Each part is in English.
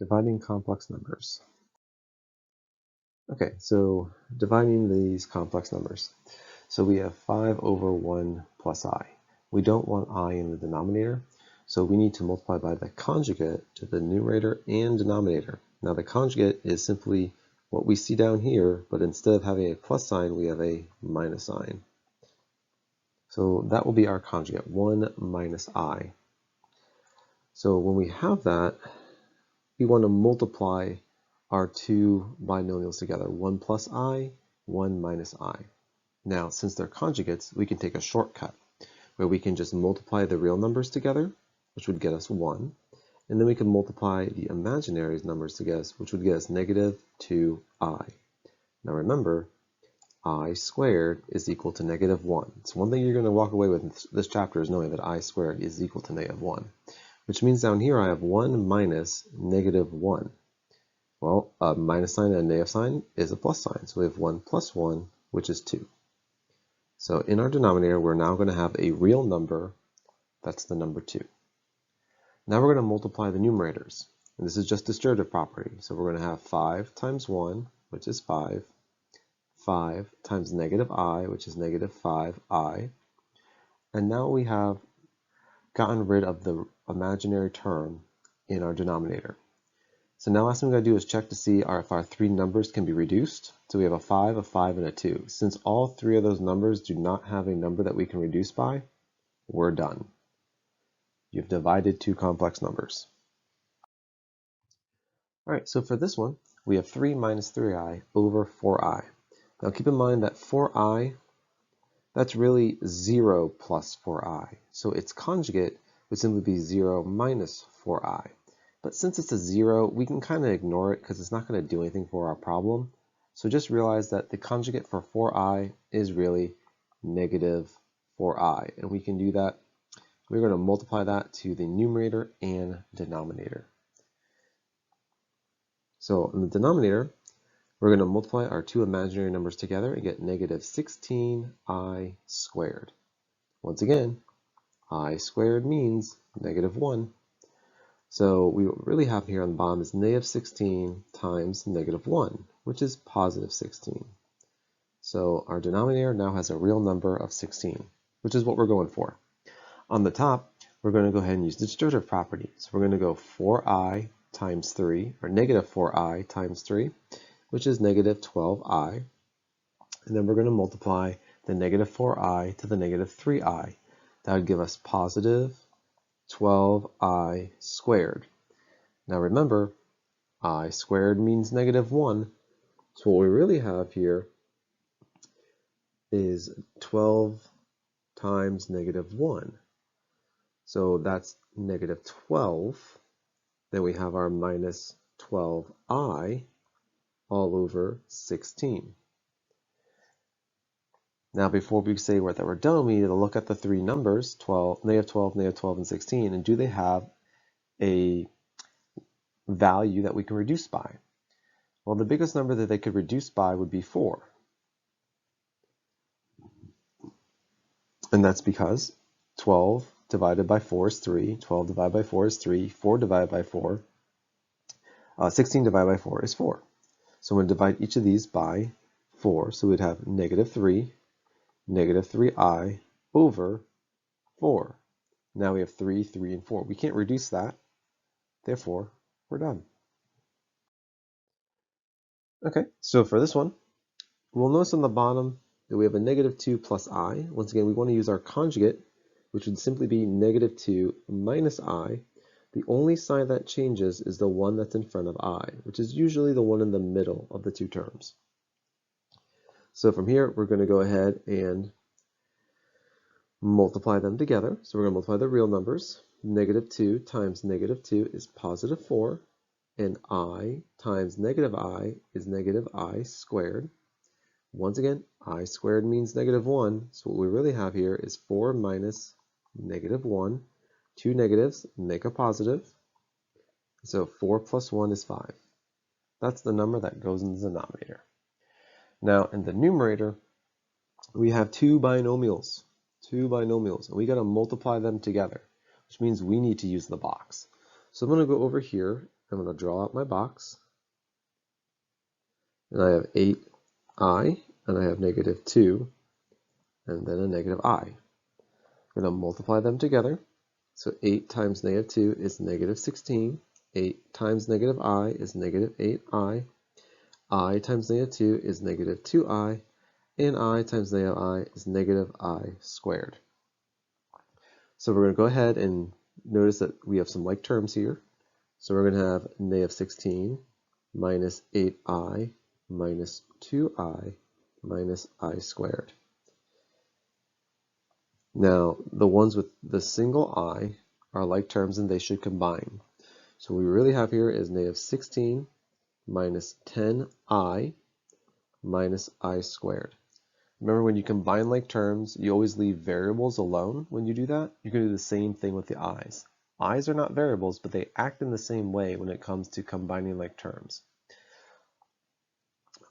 Dividing complex numbers. Okay, so dividing these complex numbers. So we have 5 over 1 plus I. We don't want I in the denominator, so we need to multiply by the conjugate to the numerator and denominator. Now the conjugate is simply what we see down here, but instead of having a plus sign, we have a minus sign. So that will be our conjugate, 1 minus I. So when we have that, we want to multiply our two binomials together, 1 plus I, 1 minus I. Now, since they're conjugates, we can take a shortcut where we can just multiply the real numbers together, which would get us 1, and then we can multiply the imaginary numbers together, which would get us negative 2I. Now remember, I squared is equal to negative 1. So one thing you're going to walk away with in this chapter is knowing that I squared is equal to negative 1, which means down here I have 1 minus negative 1. Well, a minus sign and a negative sign is a plus sign, so we have 1 plus 1, which is 2. So in our denominator, we're now going to have a real number, that's the number 2. Now we're going to multiply the numerators, and this is just distributive property. So we're going to have 5 times 1, which is 5, 5 times negative I, which is negative 5I, and now we have gotten rid of the imaginary term in our denominator. So now last thing we got to do is check to see if our three numbers can be reduced. So we have a 5, and a 2. Since all three of those numbers do not have a number that we can reduce by, we're done. You've divided two complex numbers. All right, so for this one, we have 3 minus 3i over 4i. Now keep in mind that 4i, that's really 0 plus 4i. So its conjugate would simply be 0 minus 4i. But since it's a 0, we can kind of ignore it because it's not going to do anything for our problem. So just realize that the conjugate for 4i is really negative 4i. And we can do that. We're going to multiply that to the numerator and denominator. So in the denominator, we're going to multiply our two imaginary numbers together and get negative 16i squared. Once again, I squared means negative 1. So we really have here on the bottom is negative 16 times negative 1, which is positive 16. So our denominator now has a real number of 16, which is what we're going for. On the top, we're going to go ahead and use the distributive property. So we're going to go 4i times 3, or negative 4i times 3, which is negative 12i. And then we're going to multiply the negative 4i to the negative 3i. That would give us positive 12i squared. Now remember, I squared means negative 1. So what we really have here is 12 times negative 1. So that's negative 12. Then we have our minus 12i all over 16. Now before we say that we're done, we need to look at the three numbers, negative 12, and 16, and do they have a value that we can reduce by? Well, the biggest number that they could reduce by would be 4. And that's because 12 divided by 4 is 3, 12 divided by 4 is 3, 4 divided by 4, 16 divided by 4 is 4. So I'm going to divide each of these by 4, so we'd have negative 3, negative 3i over 4. Now we have 3, 3, and 4. We can't reduce that, therefore we're done. Okay, so for this one, we'll notice on the bottom that we have a negative 2 plus I. Once again, we want to use our conjugate, which would simply be negative 2 minus I. The only sign that changes is the one that's in front of I, which is usually the one in the middle of the two terms. So from here, we're going to go ahead and multiply them together. So we're going to multiply the real numbers. Negative 2 times negative 2 is positive 4, and I times negative I is negative I squared. Once again, I squared means negative 1, so what we really have here is 4 minus negative 1. Two negatives make a positive, so 4 plus 1 is 5. That's the number that goes in the denominator. Now, in the numerator, we have two binomials, and we got to multiply them together, which means we need to use the box. So I'm going to go over here. I'm going to draw out my box. And I have 8i, and I have negative 2, and then a negative I. I'm going to multiply them together. So 8 times negative 2 is negative 16. 8 times negative I is negative 8i. I times negative 2 is negative 2i. And I times negative I is negative I squared. So we're going to go ahead and notice that we have some like terms here. So we're going to have negative 16 minus 8i minus 2i minus I squared. Now, the ones with the single I are like terms and they should combine. So what we really have here is negative 16 minus 10i minus I squared. Remember, when you combine like terms, you always leave variables alone when you do that. You're going to do the same thing with the i's. I's are not variables, but they act in the same way when it comes to combining like terms.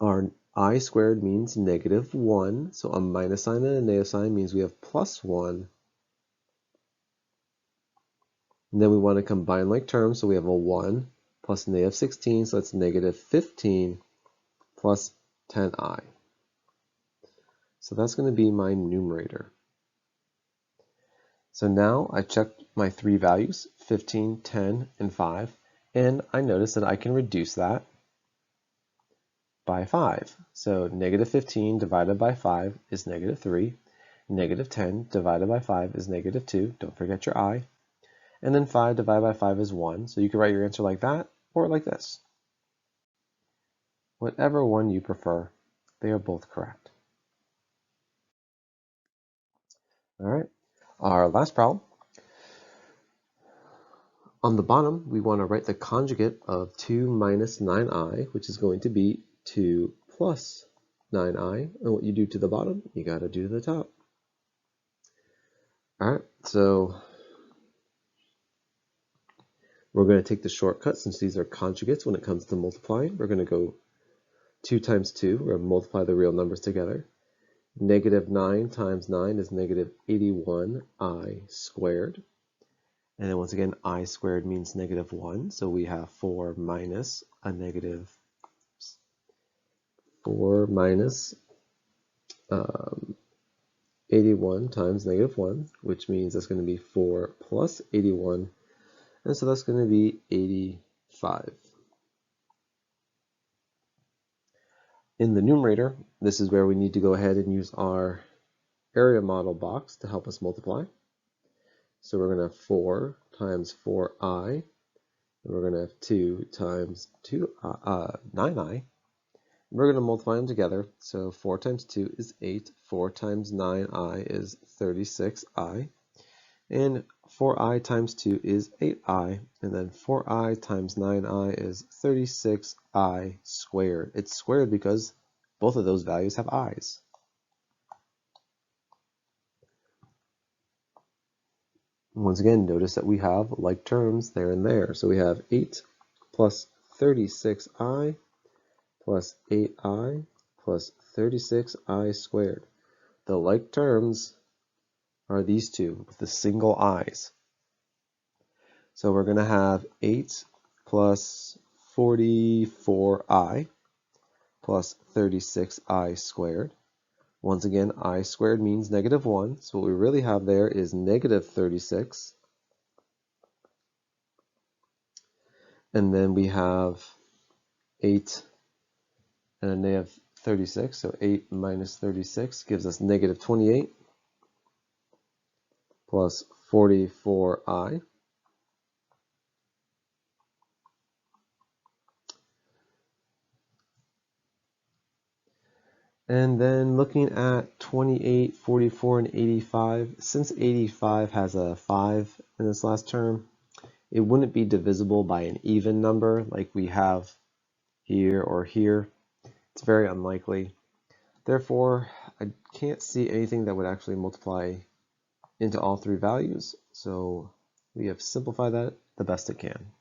Our I squared means negative 1, so a minus sign and a negative sign means we have plus 1. And then we want to combine like terms, so we have a 1 plus negative 16, so that's negative 15 plus 10i. So that's going to be my numerator. So now I checked my three values, 15, 10, and 5, and I noticed that I can reduce that by 5. So negative 15 divided by 5 is negative 3. Negative 10 divided by 5 is negative 2. Don't forget your I. And then 5 divided by 5 is 1. So you can write your answer like that or like this. Whatever one you prefer, they are both correct. All right, our last problem. On the bottom, we want to write the conjugate of 2 minus 9i, which is going to be 2 plus 9i. And what you do to the bottom, you got to do to the top. All right, so we're going to take the shortcut since these are conjugates when it comes to multiplying. We're going to go 2 times 2. We're going to multiply the real numbers together. Negative 9 times 9 is negative 81i squared. And then once again, I squared means negative 1. So we have 4 minus 81 times negative 1, which means that's going to be 4 plus 81. And so that's going to be 85. In the numerator, this is where we need to go ahead and use our area model box to help us multiply. So we're going to have 4 times 4i, and we're going to have 2 times 9i. We're going to multiply them together. So 4 times 2 is 8. 4 times 9i is 36i. And 4i times 2 is 8i. And then 4i times 9i is 36i squared. It's squared because both of those values have i's. Once again, notice that we have like terms there and there. So we have 8 plus 36i plus 8i plus 36i squared. The like terms are these two with the single i's. So we're going to have 8 plus 44i plus 36i squared. Once again, I squared means negative 1, so what we really have there is negative 36. And then we have 8 and a negative 36, so 8 minus 36 gives us negative 28 plus 44i. And then looking at 28, 44, and 85, since 85 has a 5 in this last term, it wouldn't be divisible by an even number like we have here or here. It's very unlikely. Therefore, I can't see anything that would actually multiply into all three values, so we have simplified that the best it can.